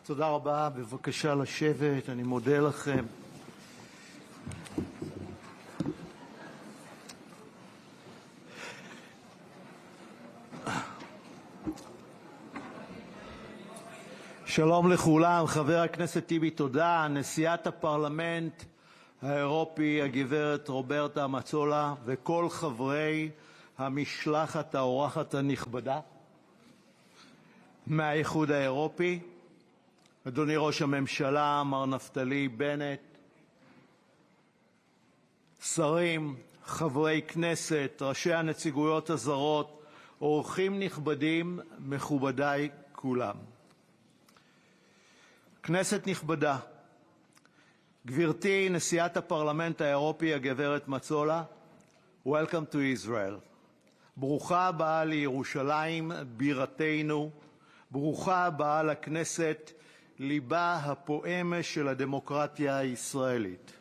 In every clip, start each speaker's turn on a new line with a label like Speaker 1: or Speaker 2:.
Speaker 1: תודה רבה, בבקשה לשבת, אני מודה לכם. שלום לכולם, חבר הכנסת טיבי, תודה. נשיאת הפרלמנט האירופי, הגברת רוברטה מצולה, וכל חברי המשלחת האורחת הנכבדה מהאיחוד האירופי, אדוני ראש הממשלה, מר נפתלי בנט, שרים, חברי כנסת, ראשי הנציגויות הזרות, אורחים נכבדים, מכובדיי כולם. כנסת נכבדה, גברתי נשיאת הפרלמנט האירופי הגברת מצולה, Welcome to Israel. ברוכה הבאה לירושלים, בירתנו, ברוכה הבאה לכנסת, ליבה הפועם של הדמוקרטיה הישראלית.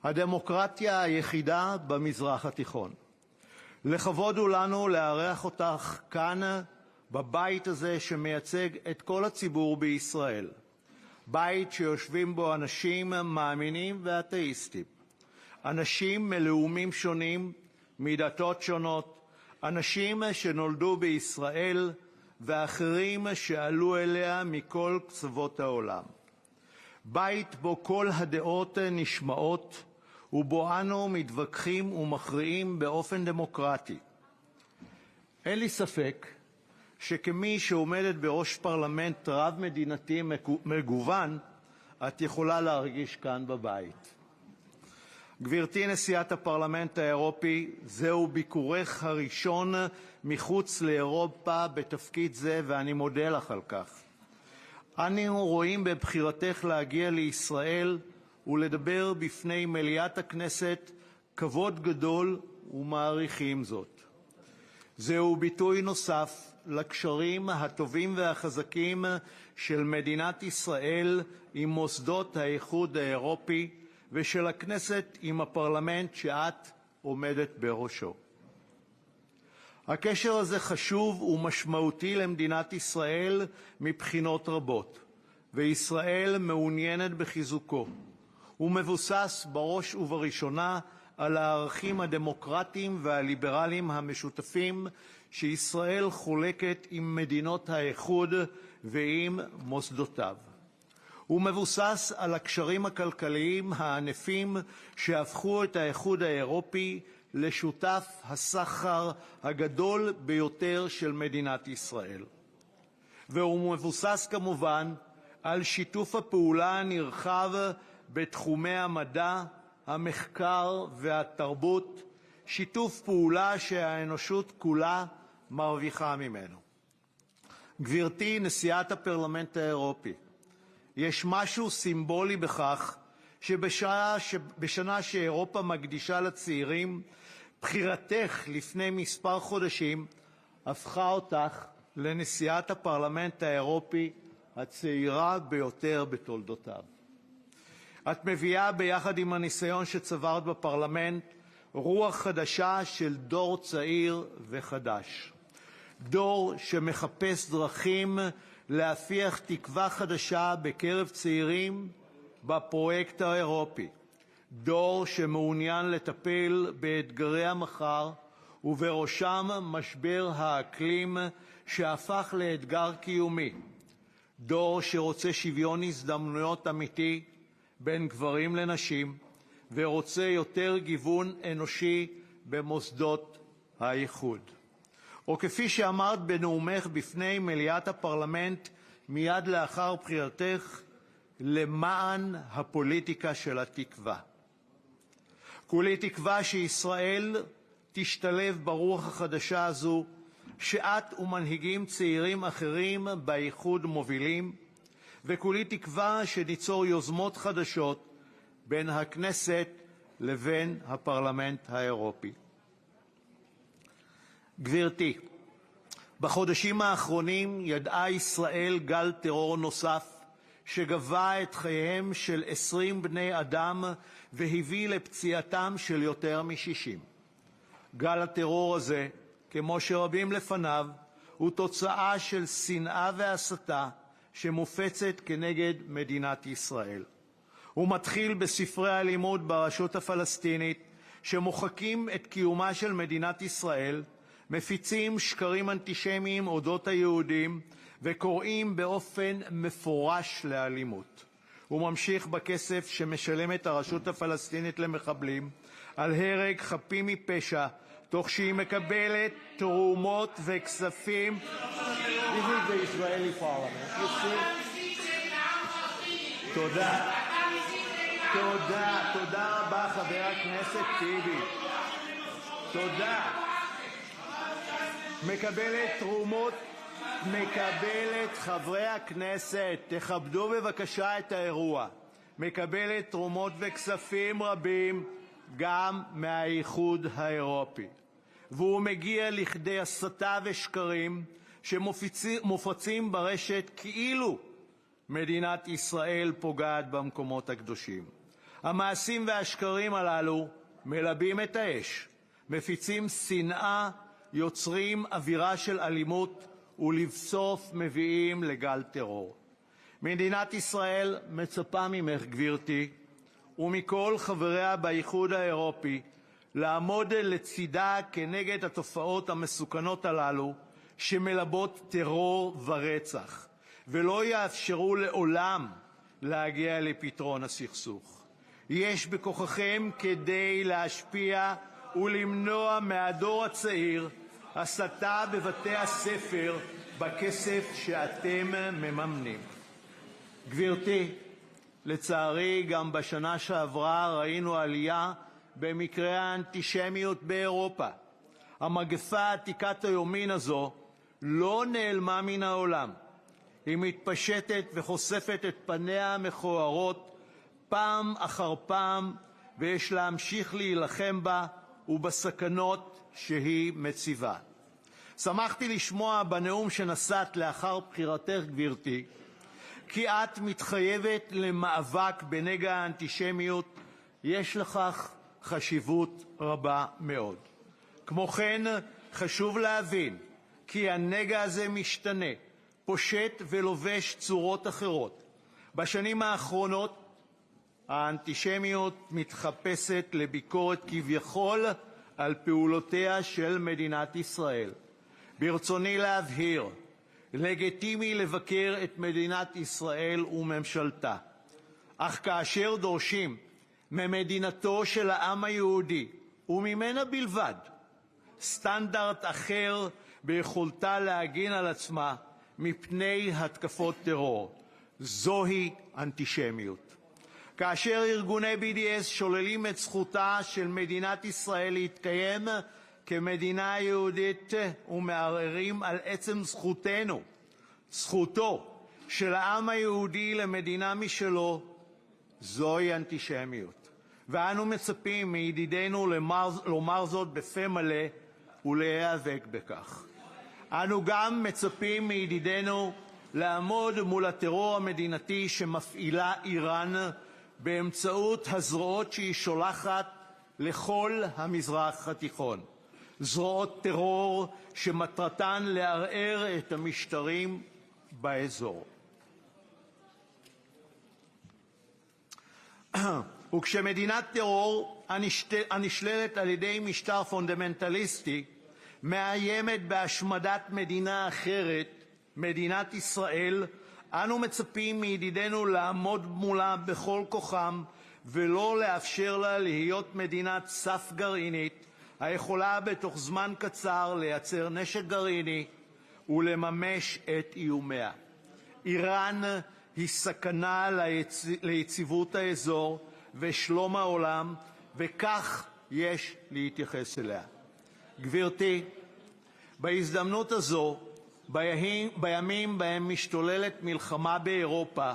Speaker 1: הדמוקרטיה היחידה במזרח התיכון. לכבוד הוא לנו לארח אותך כאן, בבית הזה שמייצג את כל הציבור בישראל. בית שיושבים בו אנשים מאמינים ואתאיסטים, אנשים מלאומים שונים, מדתות שונות, אנשים שנולדו בישראל ואחרים שעלו אליה מכל קצוות העולם. בית בו כל הדעות נשמעות ובו אנו מתווכחים ומכריעים באופן דמוקרטי. אין לי ספק שכמי שעומדת בראש פרלמנט רב-מדינתי מגוון, את יכולה להרגיש כאן בבית. גברתי נשיאת הפרלמנט האירופי, זהו ביקורך הראשון מחוץ לאירופה בתפקיד זה, ואני מודה לך על כך. אנו רואים בבחירתך להגיע לישראל ולדבר בפני מליאת הכנסת כבוד גדול ומעריכים זאת. זהו ביטוי נוסף לקשרים הטובים והחזקים של מדינת ישראל עם מוסדות האיחוד האירופי ושל הכנסת עם הפרלמנט שאת עומדת בראשו. הקשר הזה חשוב ומשמעותי למדינת ישראל מבחינות רבות, וישראל מעוניינת בחיזוקו. הוא מבוסס בראש ובראשונה על הערכים הדמוקרטיים והליברליים המשותפים שישראל חולקת עם מדינות האיחוד ועם מוסדותיו. הוא מבוסס על הקשרים הכלכליים הענפים שהפכו את האיחוד האירופי לשותף הסחר הגדול ביותר של מדינת ישראל. והוא מבוסס כמובן על שיתוף הפעולה הנרחב בתחומי המדע, המחקר והתרבות, שיתוף פעולה שהאנושות כולה מרוויחה ממנו. גברתי נשיאת הפרלמנט האירופי, יש משהו סימבולי בכך שבשנה שאירופה מקדישה לצעירים, בחירתך לפני מספר חודשים הפכה אותך לנשיאת הפרלמנט האירופי הצעירה ביותר בתולדותיו. את מביאה ביחד עם הניסיון שצברת בפרלמנט רוח חדשה של דור צעיר וחדש. דור שמחפש דרכים להפיח תקווה חדשה בקרב צעירים בפרויקט האירופי. דור שמעוניין לטפל באתגרי המחר ובראשם משבר האקלים שהפך לאתגר קיומי. דור שרוצה שוויון הזדמנויות אמיתי בין גברים לנשים ורוצה יותר גיוון אנושי במוסדות האיחוד. או כפי שאמרת בנאומך בפני מליאת הפרלמנט מיד לאחר בחירתך, למען הפוליטיקה של התקווה. כולי תקווה שישראל תשתלב ברוח החדשה הזו שאת ומנהיגים צעירים אחרים באיחוד מובילים, וכולי תקווה שניצור יוזמות חדשות בין הכנסת לבין הפרלמנט האירופי. גברתי, בחודשים האחרונים ידעה ישראל גל טרור נוסף שגבה את חייהם של 20 בני אדם והביא לפציעתם של יותר מ-60. גל הטרור הזה, כמו שרבים לפניו, הוא תוצאה של שנאה והסתה שמופצת כנגד מדינת ישראל. הוא מתחיל בספרי הלימוד ברשות הפלסטינית שמוחקים את קיומה של מדינת ישראל, מפיצים שקרים אנטישמיים אודות היהודים וקוראים באופן מפורש לאלימות. הוא ממשיך בכסף שמשלמת הרשות הפלסטינית למחבלים על הרג חפים מפשע, תוך שהיא מקבלת תרומות וכספים. This is the Israeli parliament. You see? תודה. תודה רבה, חבר הכנסת טיבי. תודה. מקבלת תרומות, חברי הכנסת, תכבדו בבקשה את האירוע. מקבלת תרומות וכספים רבים גם מהאיחוד האירופי. והוא מגיע לכדי הסתה ושקרים שמופצים ברשת כאילו מדינת ישראל פוגעת במקומות הקדושים. המעשים והשקרים הללו מלבים את האש, מפיצים שנאה, יוצרים אווירה של אלימות ולבסוף מביאים לגל טרור. מדינת ישראל מצפה ממך, גברתי, ומכל חבריה באיחוד האירופי לעמוד לצידה כנגד התופעות המסוכנות הללו שמלבות טרור ורצח, ולא יאפשרו לעולם להגיע לפתרון הסכסוך. יש בכוחכם כדי להשפיע ולמנוע מהדור הצעיר הסתה בבתי-הספר בכסף שאתם מממנים. גברתי, לצערי גם בשנה שעברה ראינו עלייה במקרי האנטישמיות באירופה. המגפה עתיקת היומין הזו לא נעלמה מן העולם. היא מתפשטת וחושפת את פניה המכוערות פעם אחר פעם, ויש להמשיך להילחם בה ובסכנות שהיא מציבה. שמחתי לשמוע בנאום שנשאת לאחר בחירתך, גברתי, כי את מתחייבת למאבק בנגע האנטישמיות. יש לכך חשיבות רבה מאוד. כמו כן, חשוב להבין כי הנגע הזה משתנה, פושט ולובש צורות אחרות. בשנים האחרונות האנטישמיות מתחפשת לביקורת כביכול על פעולותיה של מדינת ישראל. ברצוני להבהיר, לגיטימי לבקר את מדינת ישראל וממשלתה, אך כאשר דורשים ממדינתו של העם היהודי וממנה בלבד סטנדרט אחר ביכולתה להגן על עצמה מפני התקפות טרור, זוהי אנטישמיות. כאשר ארגוני BDS שוללים את זכותה של מדינת ישראל להתקיים כמדינה יהודית ומערערים על עצם זכותו של העם היהודי למדינה משלו, זוהי אנטישמיות. ואנו מצפים מידידינו לומר זאת בפה מלא ולהיאבק בכך. אנו גם מצפים מידידינו לעמוד מול הטרור המדינתי שמפעילה איראן באמצעות הזרועות שהיא שולחת לכל המזרח התיכון. זרועות טרור שמטרתן לערער את המשטרים באזור. וכשמדינת טרור הנשללת על-ידי משטר פונדמנטליסטי מאיימת בהשמדת מדינה אחרת, מדינת ישראל, אנו מצפים מידידינו לעמוד מולה בכל כוחם ולא לאפשר לה להיות מדינת סף גרעינית היכולה בתוך זמן קצר לייצר נשק גרעיני ולממש את איומיה. איראן היא סכנה ליציבות האזור ושלום העולם, וכך יש להתייחס אליה. גברתי, בהזדמנות הזו, בימים בהם משתוללת מלחמה באירופה,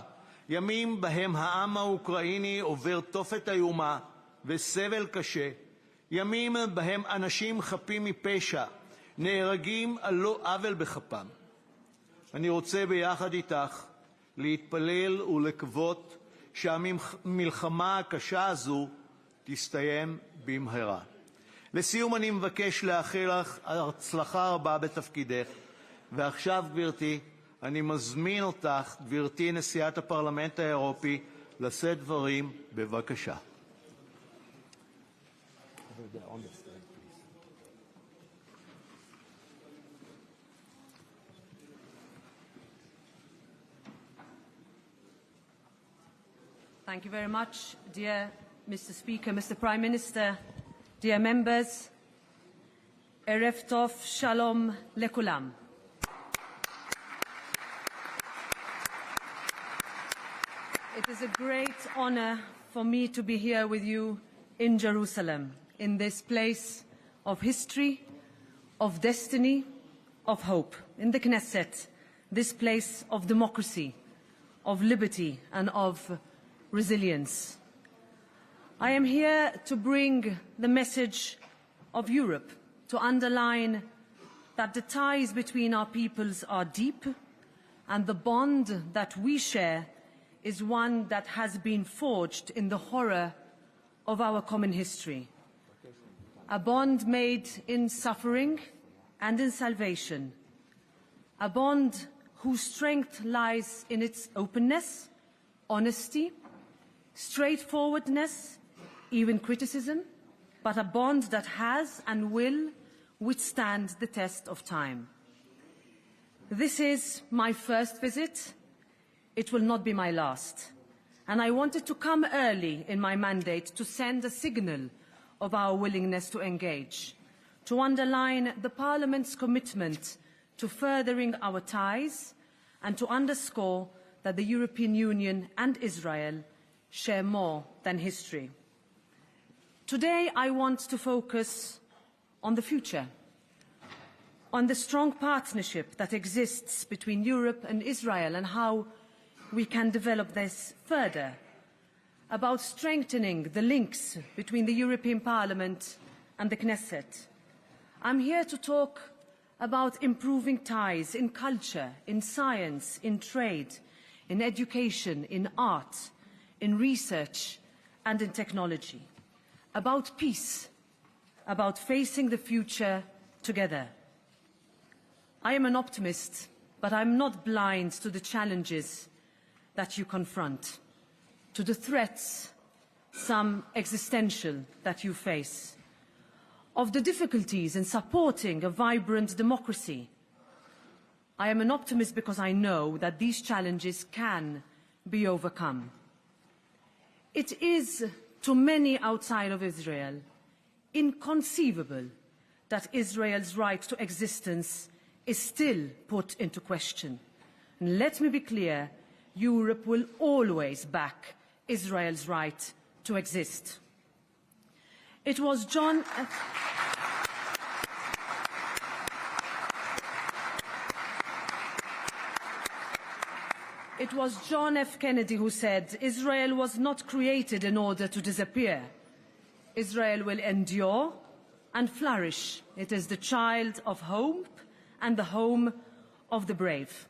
Speaker 1: ימים בהם העם האוקראיני עובר תופת איומה וסבל קשה, ימים בהם אנשים חפים מפשע נהרגים על לא עוול בכפם, אני רוצה ביחד איתך להתפלל ולקוות שהמלחמה הקשה הזו תסתיים במהרה. לסיום אני מבקש לאחל לך הצלחה רבה בתפקידך. ועכשיו, גברתי, אני מזמין אותך, גברתי נשיאת הפרלמנט האירופי, לשאת דברים, בבקשה.
Speaker 2: Thank you very much, dear Mr. Speaker, Mr. Prime Minister, dear members. Erev Tov, Shalom Lekulam. It is a great honor for me to be here with you in Jerusalem, in this place of history, of destiny, of hope, in the Knesset, this place of democracy, of liberty and of resilience. I am here to bring the message of Europe, to underline that the ties between our peoples are deep and the bond that we share is one that has been forged in the horror of our common history. A bond made in suffering and in salvation. A bond whose strength lies in its openness, honesty, straightforwardness, even criticism, but a bond that has and will withstand the test of time. This is my first visit. It will not be my last. And I wanted to come early in my mandate to send a signal of our willingness to engage, to underline the Parliament's commitment to furthering our ties and to underscore that the European Union and Israel share more than history. Today, I want to focus on the future, on the strong partnership that exists between Europe and Israel and how we can develop this further, about strengthening the links between the European Parliament and the Knesset. I'm here to talk about improving ties in culture, in science, in trade, in education, in art, in research and in technology, about peace, about facing the future together. I am an optimist, but I'm not blind to the challenges that you confront, to the threats, some existential, that you face, of the difficulties in supporting a vibrant democracy. I am an optimist because I know that these challenges can be overcome. It is, to many outside of Israel, inconceivable that Israel's right to existence is still put into question. And let me be clear, Europe will always back Israel's right to exist. It was John F. Kennedy who said, Israel was not created in order to disappear. Israel will endure and flourish. It is the child of hope and the home of the brave.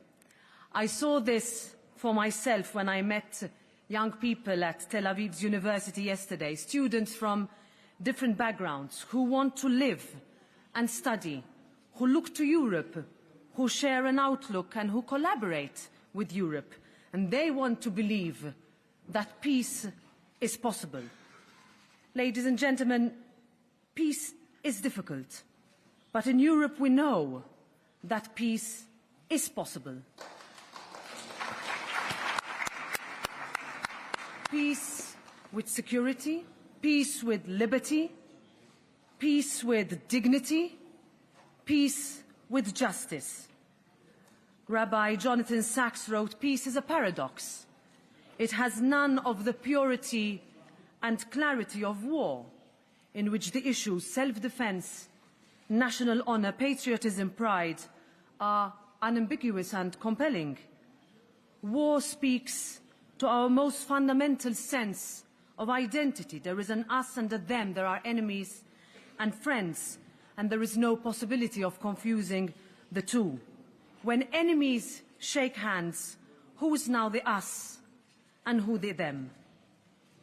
Speaker 2: I saw this for myself when I met young people at Tel Aviv's university yesterday, students from different backgrounds who want to live and study, who look to Europe, who share an outlook and who collaborate with Europe. And they want to believe that peace is possible. Ladies and gentlemen, peace is difficult, but in Europe we know that peace is possible. Peace with security, peace with liberty, peace with dignity, peace with justice. Rabbi Jonathan Sachs wrote, peace is a paradox. It has none of the purity and clarity of war, in which the issues self-defense, national honor, patriotism, pride are unambiguous and compelling. War speaks to our most fundamental sense of identity. There is an us and a them. There are enemies and friends, and there is no possibility of confusing the two. When enemies shake hands, who is now the us and who the them?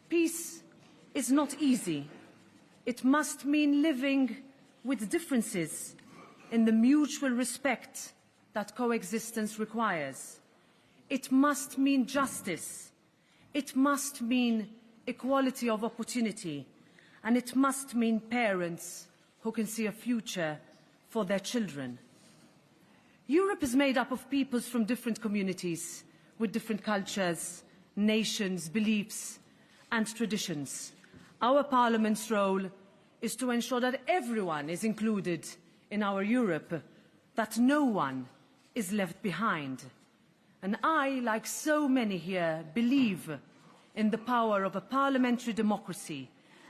Speaker 2: Peace is not easy. It must mean living with differences in the mutual respect that coexistence requires. It must mean justice. It must mean equality of opportunity. And it must mean parents who can see a future for their children. Europe is made up of peoples from different communities with different cultures, nations, beliefs and traditions. Our Parliament's role is to ensure that everyone is included in our Europe, that no one is left behind. And I, like so many here, believe in the power of a parliamentary democracy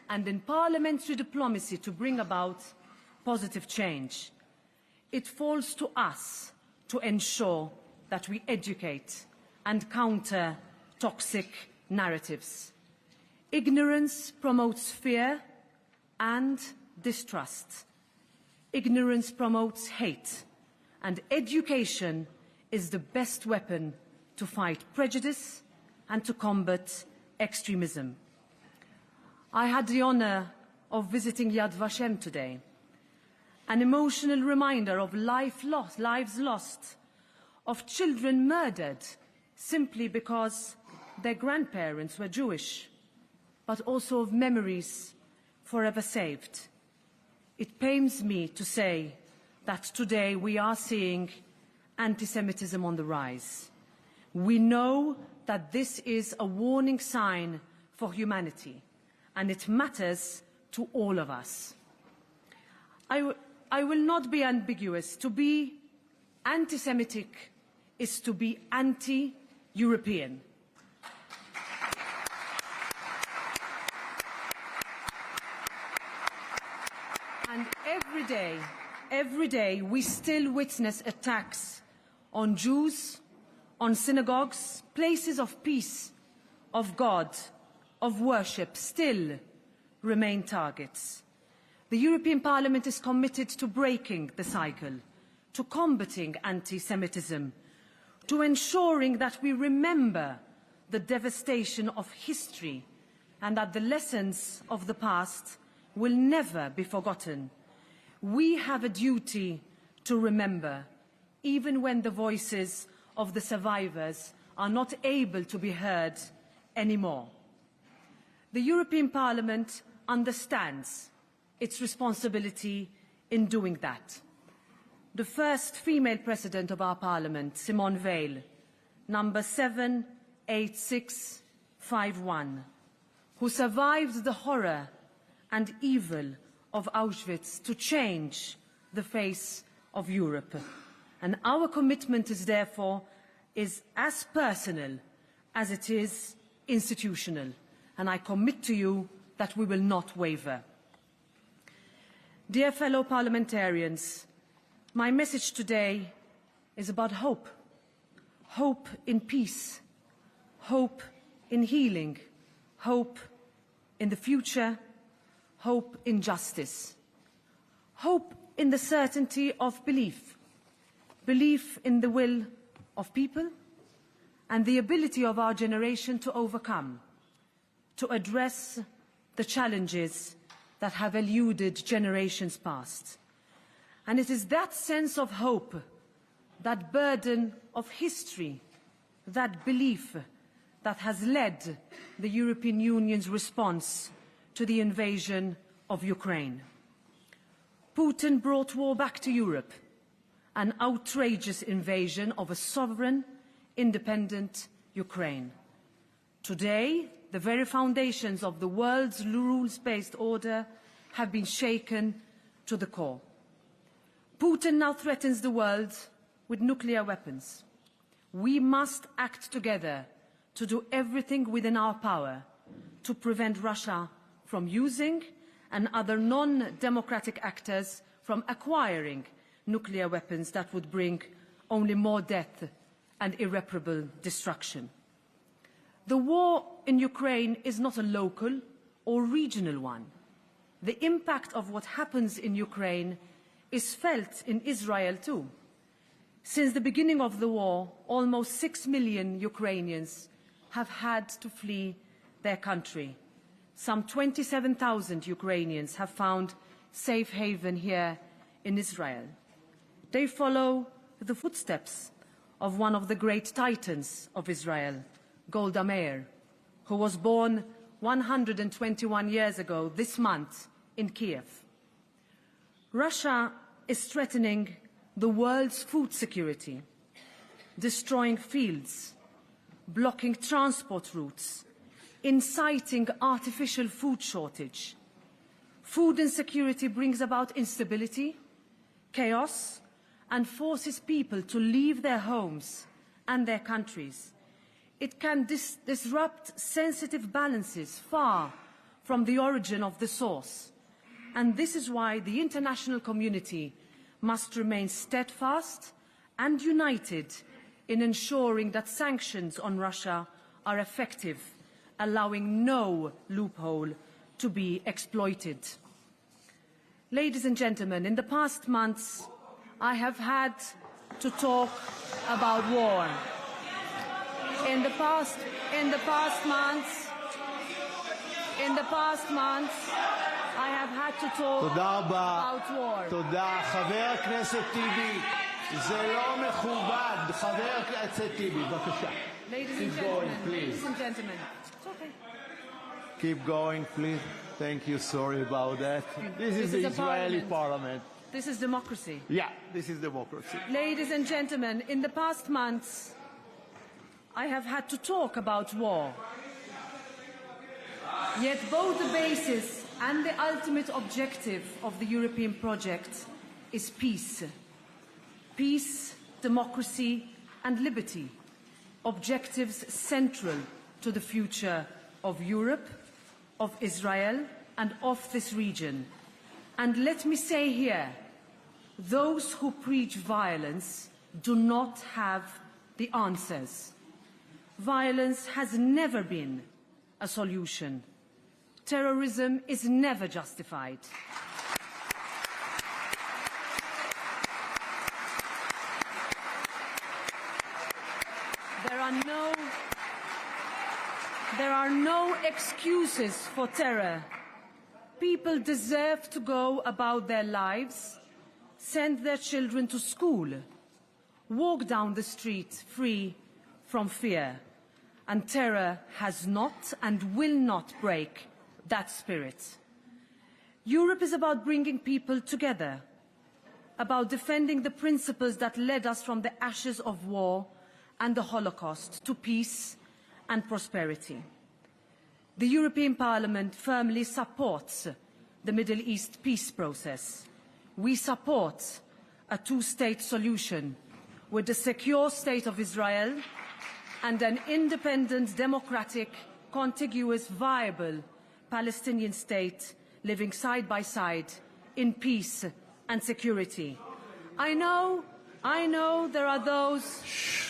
Speaker 2: and in parliamentary diplomacy to bring about positive change. It falls to us to ensure that we educate and counter toxic narratives. Ignorance promotes fear and distrust. Ignorance promotes hate, and education is the best weapon to fight prejudice and to combat extremism. I had the honor of visiting Yad Vashem today, an emotional reminder of lives lost, of children murdered simply because their grandparents were Jewish, but also of memories forever saved. It pains me to say that today we are seeing anti-Semitism on the rise. We know that this is a warning sign for humanity, and it matters to all of us. I will not be ambiguous. To be anti-Semitic is to be anti-European. And every day we still witness attacks on Jews, on synagogues, places of peace, of God, of worship, still remain targets. The European Parliament is committed to breaking the cycle, to combating anti-Semitism, to ensuring that we remember the devastation of history and that the lessons of the past will never be forgotten. We have a duty to remember, even when the voices of the survivors are not able to be heard anymore. The European Parliament understands its responsibility in doing that. The first female president of our Parliament, Simone Veil, number 78651, who survived the horror and evil of Auschwitz to change the face of Europe. And our commitment is therefore as personal as it is institutional. And I commit to you that we will not waver. Dear fellow parliamentarians, my message today is about hope. Hope in peace, hope in healing, hope in the future, hope in justice, hope in the certainty of belief, belief in the will of people and the ability of our generation to overcome, to address the challenges that have eluded generations past. And it is that sense of hope, that burden of history, that belief that has led the European Union's response to the invasion of Ukraine. Putin brought war back to Europe, an outrageous invasion of a sovereign, independent Ukraine. Today, the very foundations of the world's rules-based order have been shaken to the core. Putin now threatens the world with nuclear weapons. We must act together to do everything within our power to prevent Russia from using and other non-democratic actors from acquiring nuclear weapons that would bring only more death and irreparable destruction. The war in Ukraine is not a local or regional one. The impact of what happens in Ukraine is felt in Israel too. Since the beginning of the war, almost 6 million Ukrainians have had to flee their country. Some 27,000 Ukrainians have found safe haven here in Israel. They follow the footsteps of one of the great titans of Israel, Golda Meir, who was born 121 years ago this month in Kiev. Russia is threatening the world's food security, destroying fields, blocking transport routes, inciting artificial food shortage. Food insecurity brings about instability, chaos, and forces people to leave their homes and their countries. It can disrupt sensitive balances far from the origin of the source. And this is why the international community must remain steadfast and united in ensuring that sanctions on Russia are effective, allowing no loophole to be exploited. Ladies and gentlemen, in the past months, I have had to talk about war. In the past months, I have had to talk about war.
Speaker 1: תודה. חבר הכנסת טיבי, זה לא מכובד. חבר הכנסת טיבי, בבקשה.
Speaker 2: Ladies and gentlemen, it's okay.
Speaker 1: Keep going, please. Thank you. Sorry about that. This is the Israeli parliament.
Speaker 2: This is democracy.
Speaker 1: Yeah, this is democracy.
Speaker 2: Ladies and gentlemen, in the past months, I have had to talk about war. Yet both the basis and the ultimate objective of the European project is peace. Peace, democracy, and liberty. Objectives central to the future of Europe, of Israel, and of this region. And let me say here, those who preach violence do not have the answers. Violence has never been a solution. Terrorism is never justified. There are no excuses for terror. People deserve to go about their lives, send their children to school, walk down the street free from fear. And terror has not and will not break that spirit. Europe is about bringing people together, about defending the principles that led us from the ashes of war and the Holocaust to peace and prosperity. The European Parliament firmly supports the Middle East peace process. We support a two-state solution with a secure state of Israel and an independent, democratic, contiguous, viable Palestinian state living side by side in peace and security. I know there are those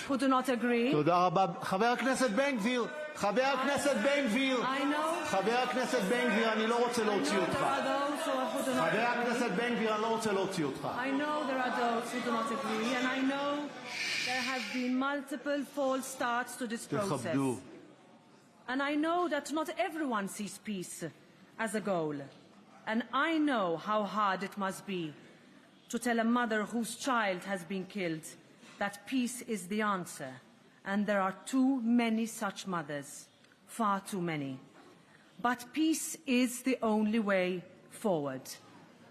Speaker 2: who do not agree.
Speaker 1: תודה רבה. חבר הכנסת בן גביר, חבר הכנסת בן גביר, חבר הכנסת בן גביר, אני לא רוצה להוציא אותך. חבר הכנסת בן גביר, אני לא רוצה להוציא אותך.
Speaker 2: I know there are those who do not agree, and I know there have been multiple false starts to this process.
Speaker 1: תכבדו.
Speaker 2: And I know that not everyone sees peace as a goal. And I know how hard it must be to tell a mother whose child has been killed that peace is the answer. And there are too many such mothers, far too many. But peace is the only way forward,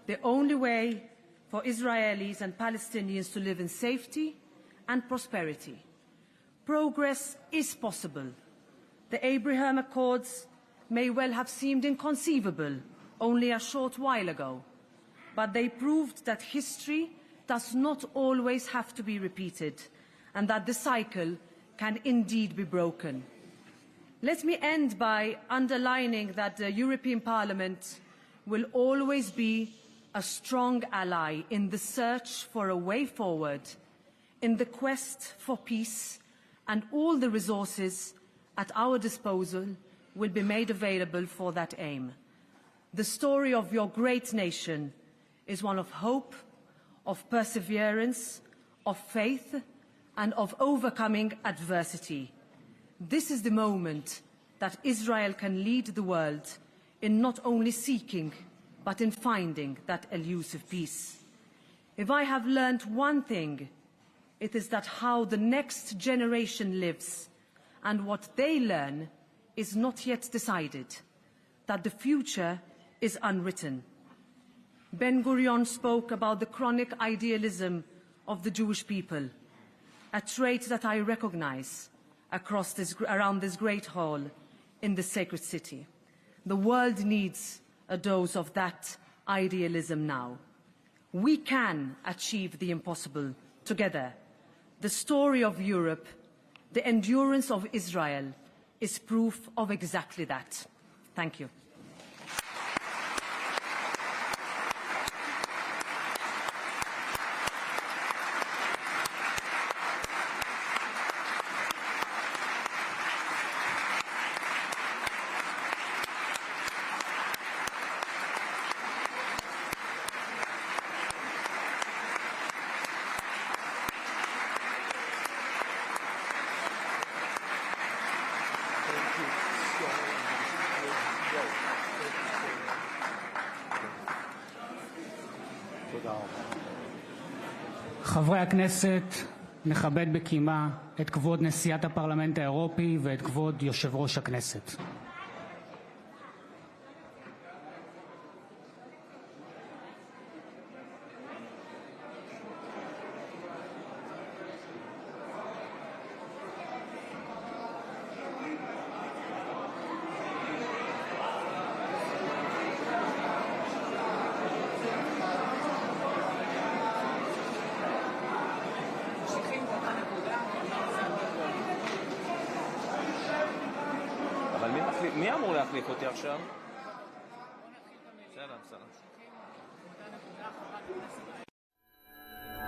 Speaker 2: the only way for Israelis and Palestinians to live in safety and prosperity. Progress is possible. The Abraham Accords may well have seemed inconceivable only a short while ago, but they proved that history does not always have to be repeated and that the cycle can indeed be broken. Let me end by underlining that the European Parliament will always be a strong ally in the search for a way forward, in the quest for peace, and all the resources at our disposal will be made available for that aim. The story of your great nation is one of hope, of perseverance, of faith, and of overcoming adversity. This is the moment that Israel can lead the world in not only seeking, but in finding that elusive peace. If I have learned one thing, It is that how the next generation lives and what they learn is not yet decided, that the future is unwritten. Ben-Gurion spoke about the chronic idealism of the Jewish people, a trait that I recognize around this great hall in the sacred city. The world needs a dose of that idealism now. We can achieve the impossible together. The story of Europe, the endurance of Israel, is proof of exactly that. Thank you.
Speaker 3: חברי הכנסת, נכבד בקימה את כבוד נשיאת הפרלמנט האירופי ואת כבוד יושב ראש הכנסת.
Speaker 4: מי אמור להחליף אותי עכשיו? בסדר.